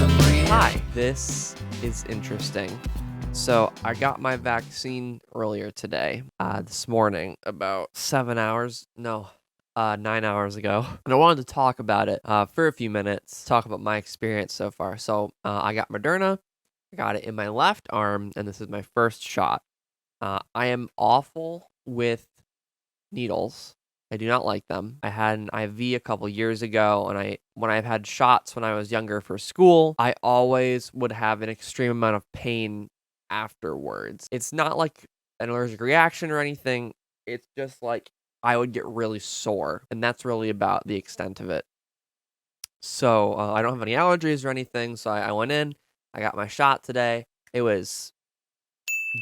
Hi, this is interesting. So I got my vaccine earlier today, this morning, about 9 hours ago. And I wanted to talk about it for a few minutes, talk about my experience so far. So I got Moderna, I got it in my left arm, and this is my first shot. I am awful with needles. I do not like them. I had an IV a couple years ago, and when I've had shots when I was younger for school, I always would have an extreme amount of pain afterwards. It's not like an allergic reaction or anything. It's just like I would get really sore, and that's really about the extent of it. So I don't have any allergies or anything, so I went in. I got my shot today. It was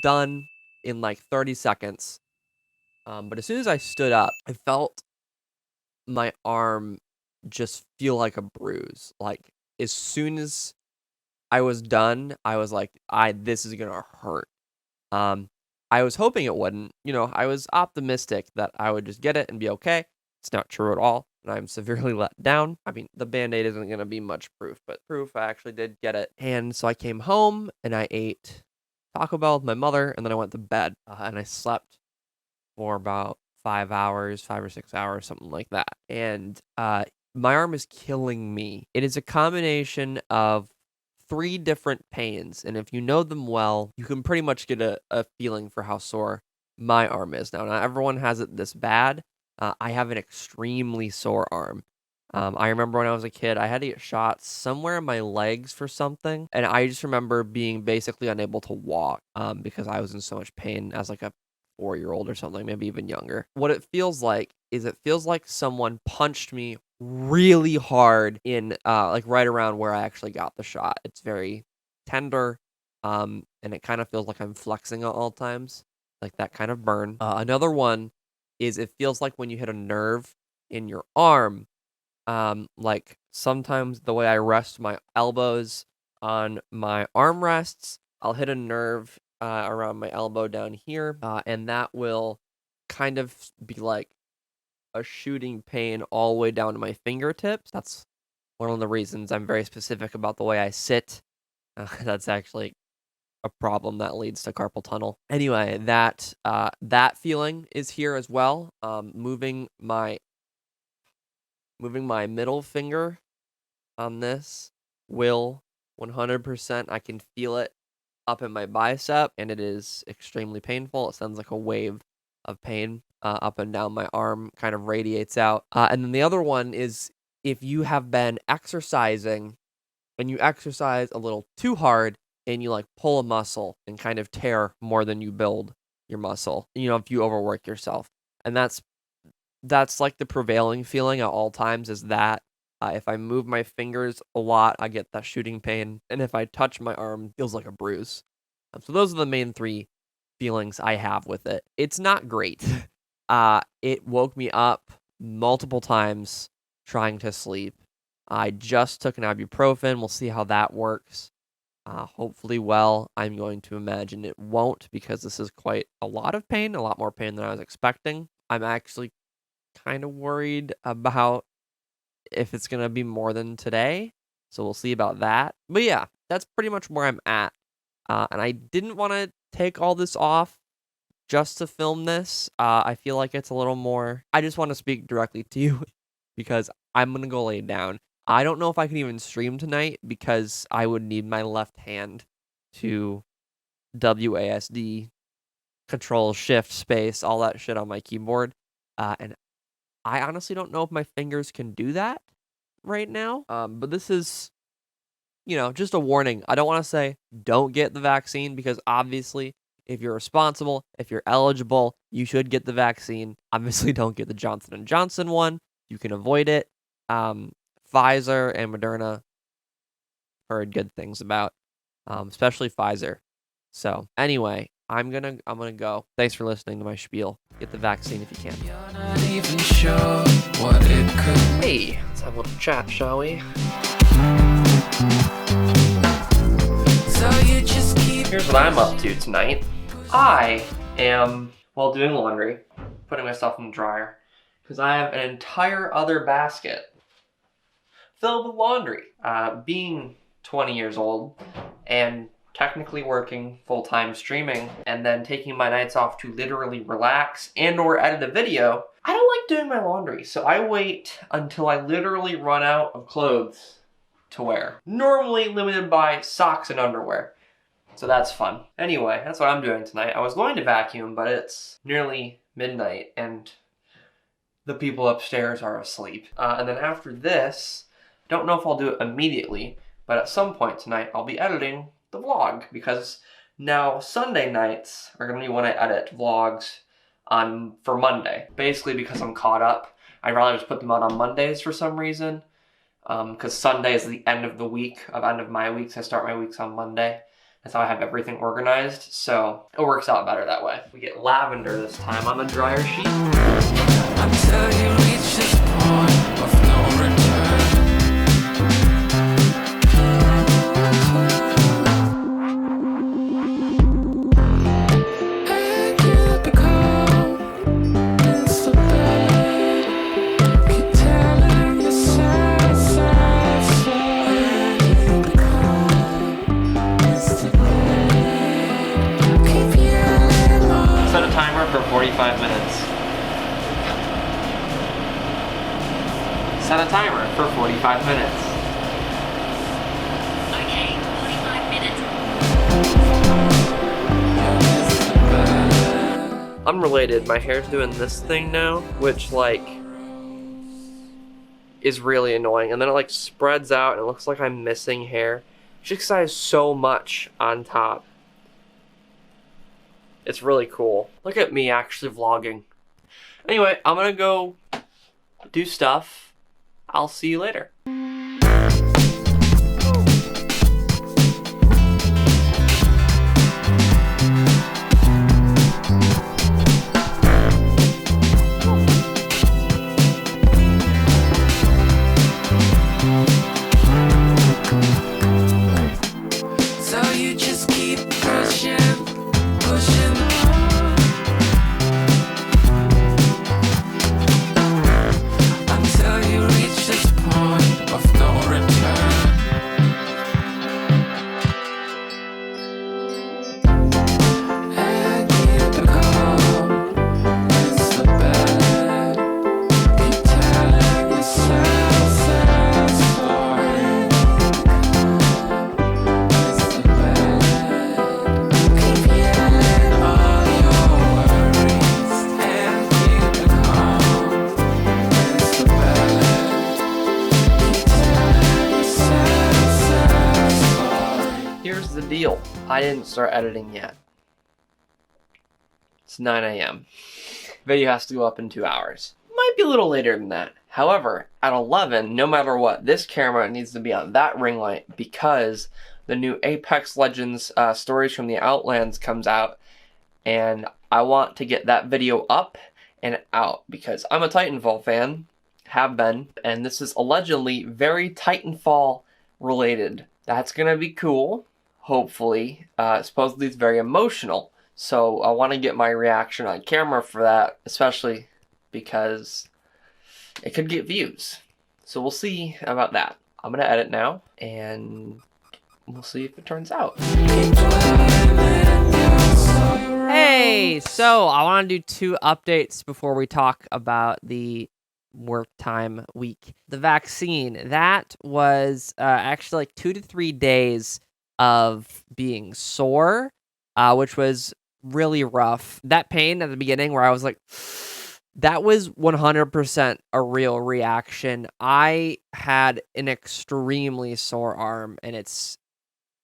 done in like 30 seconds. But as soon as I stood up, I felt my arm just feel like a bruise. Like, as soon as I was done, I was like, this is gonna hurt. I was hoping it wouldn't. I was optimistic that I would just get it and be okay. It's not true at all, and I'm severely let down. I mean, the Band-Aid isn't gonna be much proof, but proof I actually did get it. And so I came home, and I ate Taco Bell with my mother, and then I went to bed, and I slept for about 5 hours, 5 or 6 hours, something like that. And my arm is killing me. It is a combination of 3 different pains, and if you know them well, you can pretty much get a feeling for how sore my arm is. Now, not everyone has it this bad. I have an extremely sore arm. I remember when I was a kid, I had to get shots somewhere in my legs for something, and I just remember being basically unable to walk because I was in so much pain as like a 4-year-old or something, maybe even younger. What it feels like is it feels like someone punched me really hard in like right around where I actually got the shot. It's very tender, and it kind of feels like I'm flexing at all times, like that kind of burn. Another one is it feels like when you hit a nerve in your arm, like sometimes the way I rest my elbows on my armrests, I'll hit a nerve around my elbow down here, and that will kind of be like a shooting pain all the way down to my fingertips. That's one of the reasons I'm very specific about the way I sit. That's actually a problem that leads to carpal tunnel. Anyway, that feeling is here as well. Moving my middle finger on this will 100%. I can feel it up in my bicep, and it is extremely painful. It sounds like a wave of pain up and down my arm, kind of radiates out. And then the other one is if you have been exercising and you exercise a little too hard and you like pull a muscle and kind of tear more than you build your muscle, if you overwork yourself. And that's like the prevailing feeling at all times is that if I move my fingers a lot, I get that shooting pain. And if I touch my arm, it feels like a bruise. So those are the main 3 feelings I have with it. It's not great. It woke me up multiple times trying to sleep. I just took an ibuprofen. We'll see how that works. Hopefully well. I'm going to imagine it won't because this is quite a lot of pain, a lot more pain than I was expecting. I'm actually kind of worried about if it's going to be more than today. So we'll see about that. But yeah, that's pretty much where I'm at. And I didn't want to take all this off just to film this. I feel like it's a little more. I just want to speak directly to you because I'm going to go lay down. I don't know if I can even stream tonight because I would need my left hand to WASD, control, shift, space, all that shit on my keyboard. And I honestly don't know if my fingers can do that right now. But this is, just a warning. I don't want to say don't get the vaccine because obviously if you're responsible, if you're eligible, you should get the vaccine. Obviously don't get the Johnson & Johnson one. You can avoid it. Pfizer and Moderna heard good things about, especially Pfizer. So anyway, I'm gonna go. Thanks for listening to my spiel. Get the vaccine if you can. You're not even sure what it could be. Hey, let's have a little chat, shall we? So you just keep. Here's what I'm up to tonight. I am doing laundry, putting my stuff in the dryer, because I have an entire other basket filled with laundry. Being 20 years old and technically working full-time streaming and then taking my nights off to literally relax and or edit a video, I don't like doing my laundry. So I wait until I literally run out of clothes to wear. Normally limited by socks and underwear. So that's fun. Anyway, that's what I'm doing tonight. I was going to vacuum, but it's nearly midnight and the people upstairs are asleep. And then after this, don't know if I'll do it immediately, but at some point tonight, I'll be editing the vlog because now Sunday nights are gonna be when I edit vlogs for Monday. Basically because I'm caught up. I'd rather just put them out on Mondays for some reason. Because Sunday is the end of the week, end of my weeks. I start my weeks on Monday. That's how I have everything organized. So it works out better that way. We get lavender this time on the dryer sheet. Until you reach this point of no return. Set a timer for 45 minutes. Set a timer for 45 minutes. Okay, 45 minutes. Unrelated, my hair's doing this thing now, which like is really annoying. And then it like spreads out and it looks like I'm missing hair. Just because I have so much on top. It's really cool. Look at me actually vlogging. Anyway, I'm gonna go do stuff. I'll see you later. So you just keep pushing. Until you reach this point of no return. And you become it's the bed. Keep telling yourself sad story. It's the bed. Keep yelling all your worries. And you become it's the bed. Keep telling yourself sad story. Here's the deal. I didn't start editing yet. It's 9 a.m. Video has to go up in 2 hours. Might be a little later than that. However, at 11, no matter what, this camera needs to be on that ring light because the new Apex Legends Stories from the Outlands comes out and I want to get that video up and out because I'm a Titanfall fan, have been, and this is allegedly very Titanfall related. That's gonna be cool, hopefully. Supposedly it's very emotional, so I want to get my reaction on camera for that, especially because it could get views. So we'll see about that. I'm gonna edit now, and we'll see if it turns out. Hey, so I want to do 2 updates before we talk about the work time week. The vaccine, that was actually like 2 to 3 days of being sore, which was really rough. That pain at the beginning where I was like, that was 100% a real reaction. I had an extremely sore arm, and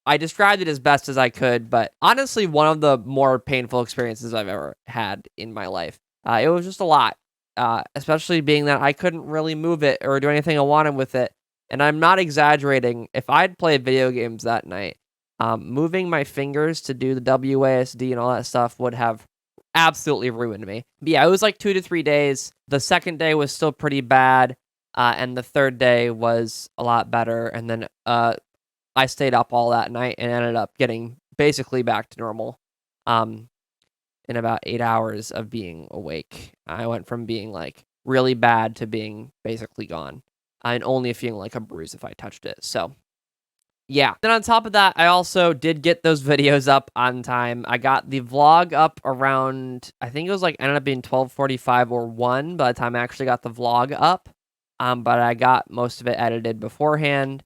I described it as best as I could, but honestly, one of the more painful experiences I've ever had in my life. It was just a lot, especially being that I couldn't really move it or do anything I wanted with it. And I'm not exaggerating. If I'd played video games that night, moving my fingers to do the WASD and all that stuff would have absolutely ruined me. But yeah, it was like 2 to 3 days. The second day was still pretty bad, and the third day was a lot better. And then I stayed up all that night and ended up getting basically back to normal in about 8 hours of being awake. I went from being like really bad to being basically gone and only feeling like a bruise if I touched it. So yeah. Then on top of that, I also did get those videos up on time. I got the vlog up around, I think it was like ended up being 12:45 or 1 by the time I actually got the vlog up. But I got most of it edited beforehand.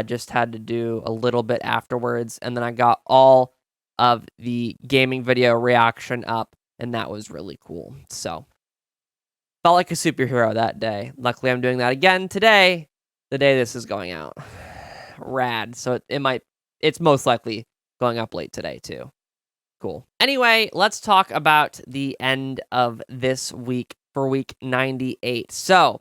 Just had to do a little bit afterwards. And then I got all of the gaming video reaction up, and that was really cool. So, felt like a superhero that day. Luckily, I'm doing that again today, the day this is going out. Rad. So it's most likely going up late today too. Cool. Anyway, let's talk about the end of this week for week 98. So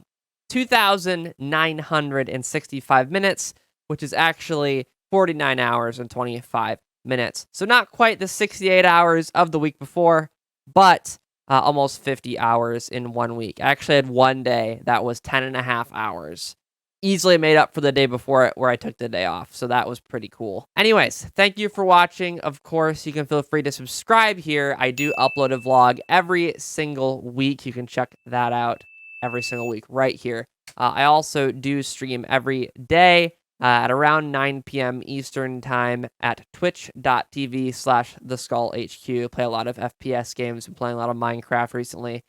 2,965 minutes, which is actually 49 hours and 25 minutes. So not quite the 68 hours of the week before, but almost 50 hours in 1 week. I actually had one day that was 10.5 hours. Easily made up for the day before it where I took the day off. So that was pretty cool. Anyways, thank you for watching. Of course, you can feel free to subscribe here. I do upload a vlog every single week. You can check that out every single week right here. I also do stream every day at around 9 p.m. Eastern time at twitch.tv/theskullhq. Play a lot of FPS games. Been playing a lot of Minecraft recently.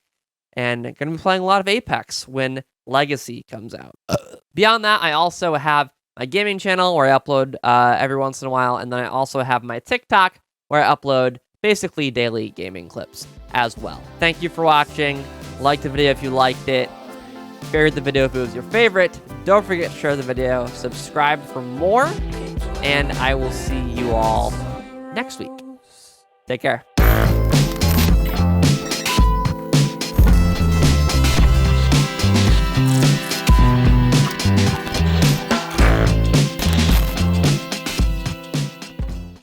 And going to be playing a lot of Apex when Legacy comes out. Beyond that, I also have my gaming channel where I upload every once in a while. And then I also have my TikTok where I upload basically daily gaming clips as well. Thank you for watching. Like the video if you liked it. Share the video if it was your favorite. Don't forget to share the video. Subscribe for more. And I will see you all next week. Take care.